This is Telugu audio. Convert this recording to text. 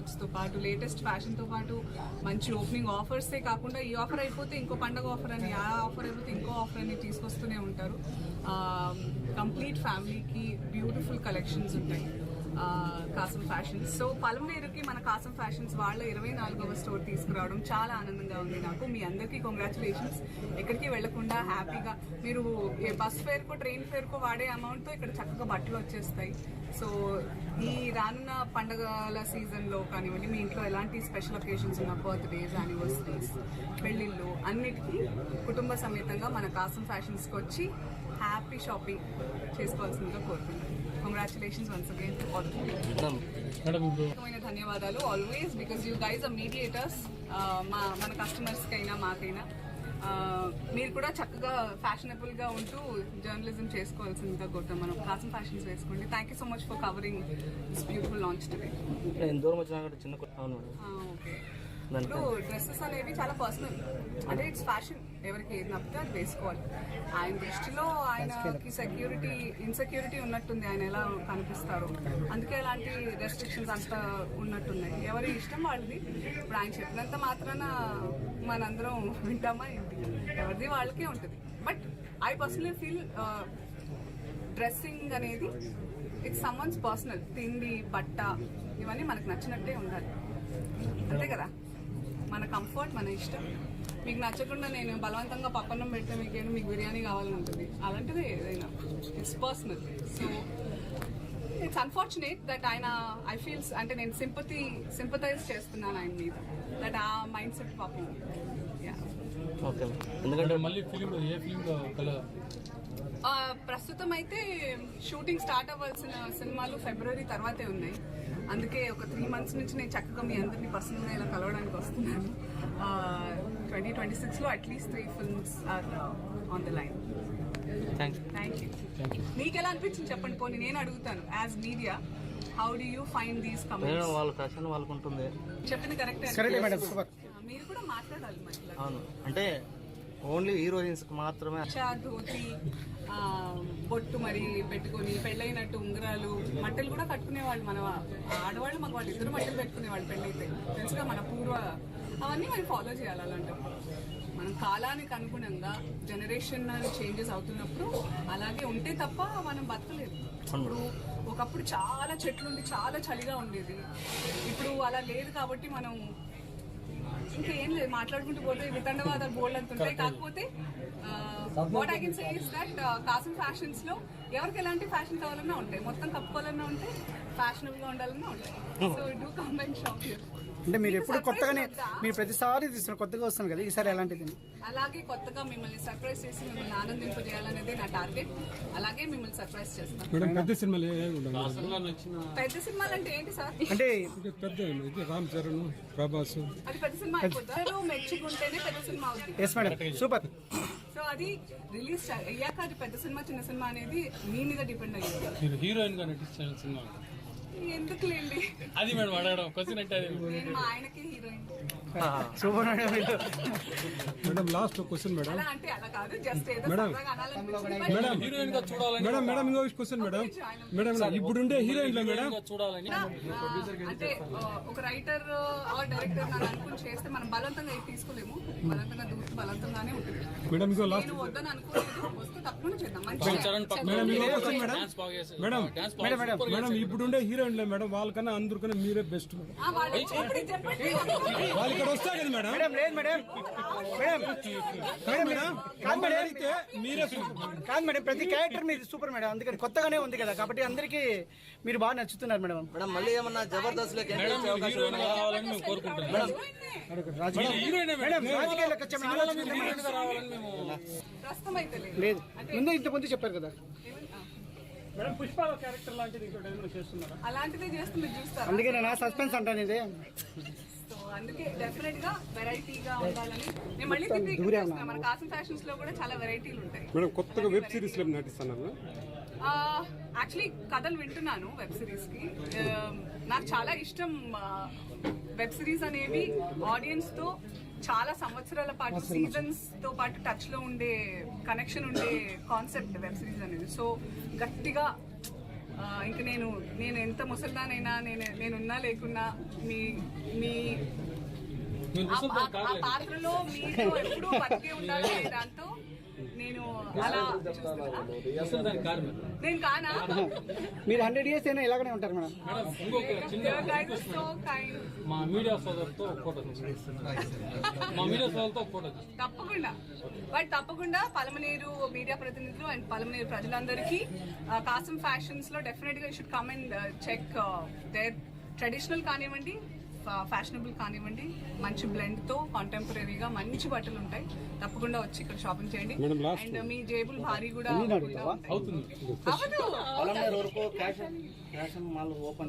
అవుట్ఫిట్స్తో పాటు లేటెస్ట్ ఫ్యాషన్తో పాటు మంచి ఓపెనింగ్ ఆఫర్సే కాకుండా ఈ ఆఫర్ అయిపోతే ఇంకో పండగ ఆఫర్ అని, ఆ ఆఫర్ అయిపోతే ఇంకో ఆఫర్ అని తీసుకొస్తూనే ఉంటారు. కంప్లీట్ ఫ్యామిలీకి బ్యూటిఫుల్ కలెక్షన్స్ ఉంటాయి కాసం ఫ్యాషన్స్. సో పలమనేరుకి మన కాసం ఫ్యాషన్స్ వాళ్ళ 24వ స్టోర్ తీసుకురావడం చాలా ఆనందంగా ఉంది నాకు. మీ అందరికీ కంగ్రాచులేషన్స్. ఎక్కడికి వెళ్లకుండా హ్యాపీగా మీరు బస్ ఫేర్కో ట్రైన్ ఫేర్కో వాడే అమౌంట్తో ఇక్కడ చక్కగా బట్టలు వచ్చేస్తాయి. సో ఈ రానున్న పండుగల సీజన్లో కానివ్వండి, మీ ఇంట్లో ఎలాంటి స్పెషల్ ఒకేషన్స్ ఉన్న బర్త్డేస్, యానివర్సరీస్, పెళ్లిళ్ళు అన్నిటికీ కుటుంబ సమేతంగా మన కాసం ఫ్యాషన్స్కి వచ్చి హ్యాపీ షాపింగ్ చేసుకోవాల్సిందిగా కోరుతున్నాను. Congratulations once again to all. ధన్యవాదాలు always, because you guys are mediators. మన కస్టమర్స్కి అయినా మాకైనా మీరు కూడా చక్కగా ఫ్యాషనబుల్ గా ఉంటూ జర్నలిజం చేసుకోవాల్సిందిగా కోరుతాం. మనం కాసం ఫ్యాషన్స్ వేసుకోండి. Thank you so much for covering this beautiful launch today. Okay, ఇప్పుడు డ్రెస్సెస్ అనేవి చాలా పర్సనల్, అంటే ఇట్స్ ఫ్యాషన్. ఎవరికి ఏది నప్పితే అది వేసుకోవాలి. ఆయన దృష్టిలో ఆయనకి ఇన్సెక్యూరిటీ ఉన్నట్టుంది, ఆయన ఎలా కనిపిస్తారు, అందుకే అలాంటి రెస్ట్రిక్షన్స్ అంతా ఉన్నట్టున్నాయి. ఎవరి ఇష్టం వాళ్ళది. ఇప్పుడు ఆయన చెప్పినంత మాత్రాన మనందరం వింటామా ఏంటి? ఎవరిది వాళ్ళకే ఉంటుంది. But I personally feel dressing అనేది ఇట్స్ సమ్వన్స్ పర్సనల్. తిండి, బట్ట ఇవన్నీ మనకు నచ్చినట్టే ఉండాలి, అంతే కదా. మన కంఫర్ట్, మన ఇష్టం. మీకు నచ్చకుండా నేను బలవంతంగా పప్పన్నం పెడితే మీకు బిర్యానీ కావాలని ఉంటుంది. అలాంటిదే ఏదైనా, it's personal. So it's unfortunate that ఆయన ఐ ఫీల్స్, అంటే నేను సింపథైజ్ చేస్తున్నాను ఆయన మీద, దట్ ఆ మైండ్ సెట్ పాపం. ఎందుకంటే మళ్ళీ ప్రస్తుతం అయితే షూటింగ్ స్టార్ట్ అవ్వాల్సిన సినిమాలు ఫిబ్రవరి తర్వాతే ఉన్నాయి. అందుకే ఒక 3 months నుంచి నేను చక్కగా మీ అందరినీ పర్సనల్గా ఇలా కలవడానికి వస్తున్నాను. 2026లో at least 3 films are on the line. Thank you. మీకు ఎలా అనిపించింది చెప్పండి, పోనీ నేను అడుగుతాను. As media, how do you find these comments? చెప్పింది కరెక్టే. మీరు కూడా మాట్లాడాలి మధ్యలో. అవును, అంటే ఓన్లీ హీరోయిన్స్ మాత్రమే ధోతి, బొట్టు మరి పెట్టుకుని పెళ్ళైనట్టు ఉంగరాలు, మట్టలు కూడా కట్టుకునేవాళ్ళు. మన ఆడవాళ్ళు మగ వాళ్ళు ఇద్దరు మట్టలు పెట్టుకునేవాళ్ళు పెళ్ళైతే, తెలుసుగా మన పూర్వ. అవన్నీ మనం ఫాలో చేయాలి. అలాంటివి మనం కాలానికి అనుగుణంగా జనరేషన్ చేంజెస్ అవుతున్నప్పుడు అలాగే ఉంటే తప్ప మనం బతకలేదు. ఇప్పుడు ఒకప్పుడు చాలా చెట్లుండి చాలా చలిగా ఉండేది, ఇప్పుడు అలా లేదు. కాబట్టి మనం ఇంకా ఏం లేదు, మాట్లాడుకుంటూ పోతే వితండవాదాలు బోల్డ్ అంతుంటాయి. కాకపోతే what I can say is that కాసం ఫ్యాషన్స్ లో ఎవరికి ఎలాంటి ఫ్యాషన్ కావాలన్నా ఉంటాయి, మొత్తం కప్పుకోవాలన్నా ఉంటాయి, ఫ్యాషనబుల్ గా ఉండాలన్నా ఉంటాయి. So do come and shop here. అంటే మీరు ఎప్పుడు కొత్తగానే, మీరు ప్రతిసారి తీసుకున్నారు, కొత్తగా వస్తాను కదా, ఈసారి ఎలాంటిది? అలాగే కొత్తగా మిమ్మల్ని సర్ప్రైజ్ చేసి మిమ్మల్ని ఆనందింపజేయాలనేదే నా టార్గెట్. అలాగే మిమ్మల్ని సర్ప్రైజ్ చేస్తాను. పెద్ద సినిమాలు అంటే ఏంటి సార్? అంటే పెద్ద రామ్ చరణ్, ప్రభాస్, అది పెద్ద సినిమా అయిపోతారు. మెచ్చుకుంటేనే పెద్ద సినిమా అవుతుంది. Yes madam, super. సో అది రిలీజ్ అయ్యాక అది పెద్ద సినిమా చిన్న సినిమా అనేది మీ మీద డిపెండ్ అయ్యింది. హీరోయిన్ గా నటించిన సినిమా ఎందుకులేండి, అది మేడం అడగడం క్వశ్చన్ అంటే నేను మా ఆయనకి heroine. Super madam. Last question madam. అలా అంటే అలా కాదు, జస్ట్ ఏదో మేడం. సరదాగా అనాలనిపించింది. మేడం హీరోయిన్ గా చూడాలని. మేడం ఇంకో క్వశ్చన్ మేడం. మేడం ఇప్పుడుండే హీరోయిన్ లో మేడం చూడాలని, అంటే ఒక రైటర్ ఆర్ డైరెక్టర్ నన్ను అనుకుని చేస్తే మనం బలవంతంగా ఏది తీసుకోలేము. బలవంతంగా దూసి బలవంతంగానే ఉంటుంది. మేడం ఇంకో లాస్ట్. నేను వద్దని అనుకోలేదు, వస్తే తప్పకుండా చేద్దాం. మేడం ఇప్పుడుండే హీరోయిన్ లో మేడం వాళ్ళకన్నా అందరికన్నా మీరే బెస్ట్ మేడం. వాళ్ళు ఇక్కడ వస్తా కదా మేడం. మేడం లేదు మేడం, మేడం మేడం కాదు మేడం, అయితే మీరే కాదు మేడం, ప్రతి క్యారెక్టర్ మీరు సూపర్ మేడం. అందుకని కొత్తగానే ఉంది కదా, కాబట్టి అందరికి మీరు బాగా నచ్చుతున్నారు మేడం. మేడం మళ్ళీ ఏమన్నా జబర్దస్త్ లో రావాలని మేము కోరుకుంటున్నాం మేడం. రాజకీయాలకు వచ్చే లేదు, ముందు ఇంత ముందు చెప్పారు కదా మేడం. పుష్ప క్యారెక్టర్ లాంటిది చేస్తున్నారు, అలాంటిదే చేస్తుంది చూస్తారు. అందుకే నేను సస్పెన్స్ అంటాను ఇదే. అందుకే డెఫినెట్ గా వెరైటీగా ఉండాలని నేను మళ్ళీ మన కాసం ఫ్యాషన్స్ లో కూడా చాలా వెరైటీలు ఉంటాయి. మేడం కొత్తగా వెబ్ సిరీస్ లో నటిస్తున్నారు. యాక్చువల్లీ కథలు వింటున్నాను వెబ్ సిరీస్ కి. నాకు చాలా ఇష్టం వెబ్ సిరీస్ అనేవి. ఆడియన్స్ తో చాలా సంవత్సరాల పాటు, సీజన్స్ తో పాటు టచ్ లో ఉండే, కనెక్షన్ ఉండే కాన్సెప్ట్ వెబ్ సిరీస్ అనేది. సో గట్టిగా ఇంకా నేను ఎంత ముసలిదానైనా నేనున్నా లేకున్నా మీ మీ ఆ పాత్రలో మీతో ఎప్పుడూ బతికే ఉండాలి అనే దాంతో నేను అలా చూస్తున్నా. నేను కానా? మీరు 100 years అయినా ఇలాగనే ఉంటారు మేడం. So kind. మా మీడియా సోదరుతో ఫోటో మా మీడియా సోదరుతో ఫోటో తప్పకుండా పలమనేరు మీడియా ప్రతినిధులు అండ్ పలమనేరు ప్రజలందరికీ కాసం ఫ్యాషన్స్ లో డెఫినెట్ గా should come and check there traditional కానివ్వండి, ఫ్యాషనబుల్ కానివ్వండి, మంచి బ్లెండ్ తో కాంటెంపరీగా మంచి బట్టలు ఉంటాయి. తప్పకుండా వచ్చి ఇక్కడ షాపింగ్ చేయండి. అండ్ మీ జేబులు భారీ కూడా వరకు క్యాష్ మాల్ ఓపెన్